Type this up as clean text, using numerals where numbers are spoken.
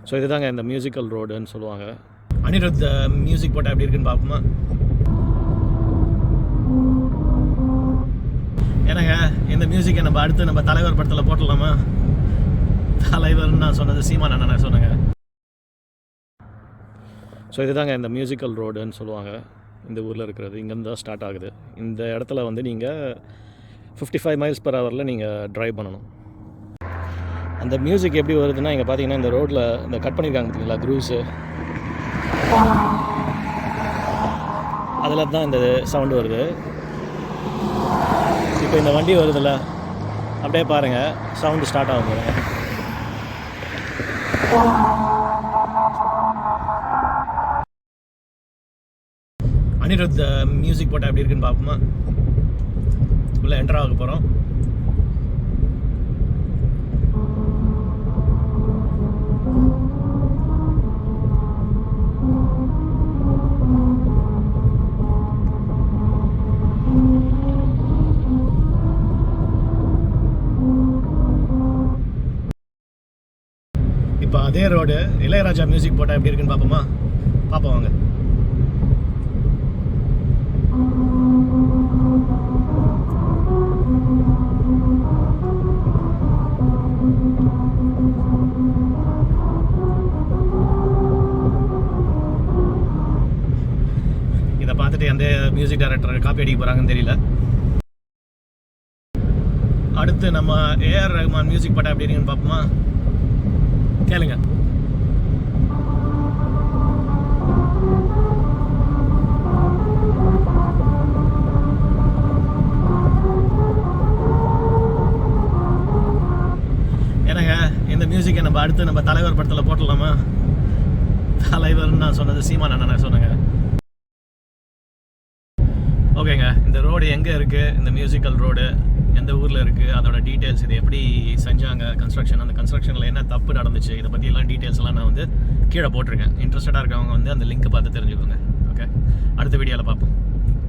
So இதுதாங்க இந்த musical ரோடுன்னு சொல்லுவாங்க. அனிருத் மியூசிக் போட்டால் எப்படி இருக்குன்னு பார்ப்போமா? ஏன்னாங்க இந்த மியூசிக்கை நம்ம அடுத்து நம்ம தலைவர் படத்தில் போட்டலாமா? தலைவர்னு நான் சொன்னது சீமான் அண்ணன் சொன்னேங்க. ஸோ இதுதாங்க இந்த மியூசிக்கல் ரோடுன்னு சொல்லுவாங்க. இந்த ஊரில் இருக்கிறது இங்கேருந்து தான் ஸ்டார்ட் ஆகுது. இந்த இடத்துல வந்து நீங்கள் 55 mph நீங்கள் ட்ரைவ் பண்ணணும். அந்த மியூசிக் எப்படி வருதுன்னா, இங்கே பார்த்தீங்கன்னா இந்த ரோட்டில் இந்த கட் பண்ணியிருக்காங்க பார்த்தீங்களா க்ரூஸு, அதில் தான் இந்த சவுண்டு வருது. இப்போ இந்த வண்டி வருதுல்ல, அப்படியே பாருங்கள் சவுண்டு ஸ்டார்ட் ஆகும் பாருங்க. அனிருத் மியூசிக் போட்டால் எப்படி இருக்குன்னு பார்ப்போமா? உள்ளே என்டர் ஆக போகிறோம். இப்போ அதே ரோடு இளையராஜா மியூசிக் போட்டால் எப்படி இருக்குன்னு பார்ப்போமா? பார்ப்போம் வாங்க. இதை பார்த்துட்டு எந்த மியூசிக் டைரக்டர் காப்பி அடிக்க போகிறாங்கன்னு தெரியல. அடுத்து நம்ம ஏஆர் ரஹ்மான் மியூசிக் போட்டால் எப்படி இருக்குன்னு பார்ப்போமா? கேளுங்க. ஏன்னாங்க இந்த மியூசிக்கை நம்ம அடுத்து நம்ம தலைவர் படத்தில் போட்டலாமா? தலைவர்னு நான் சொன்னது சீமான் அண்ணன் சொன்னேங்க. ஓகேங்க, இந்த ரோடு எங்கே இருக்குது, இந்த மியூசிக்கல் ரோடு எந்த ஊரில் இருக்குது, அதோட டீட்டெயில்ஸ், இது எப்படி செஞ்சாங்க கன்ஸ்ட்ரக்ஷன், அந்த கன்ஸ்ட்ரக்ஷனில் என்ன தப்பு நடந்துச்சு, இதை பற்றியெல்லாம் டீட்டெயில்ஸ் எல்லாம் நான் வந்து கீழே போட்டிருக்கேன். இன்ட்ரெஸ்டடாக இருக்கவங்க வந்து அந்த லிங்க்கை பார்த்து தெரிஞ்சுக்கோங்க. ஓகே, அடுத்த வீடியோவில் பார்ப்போம்.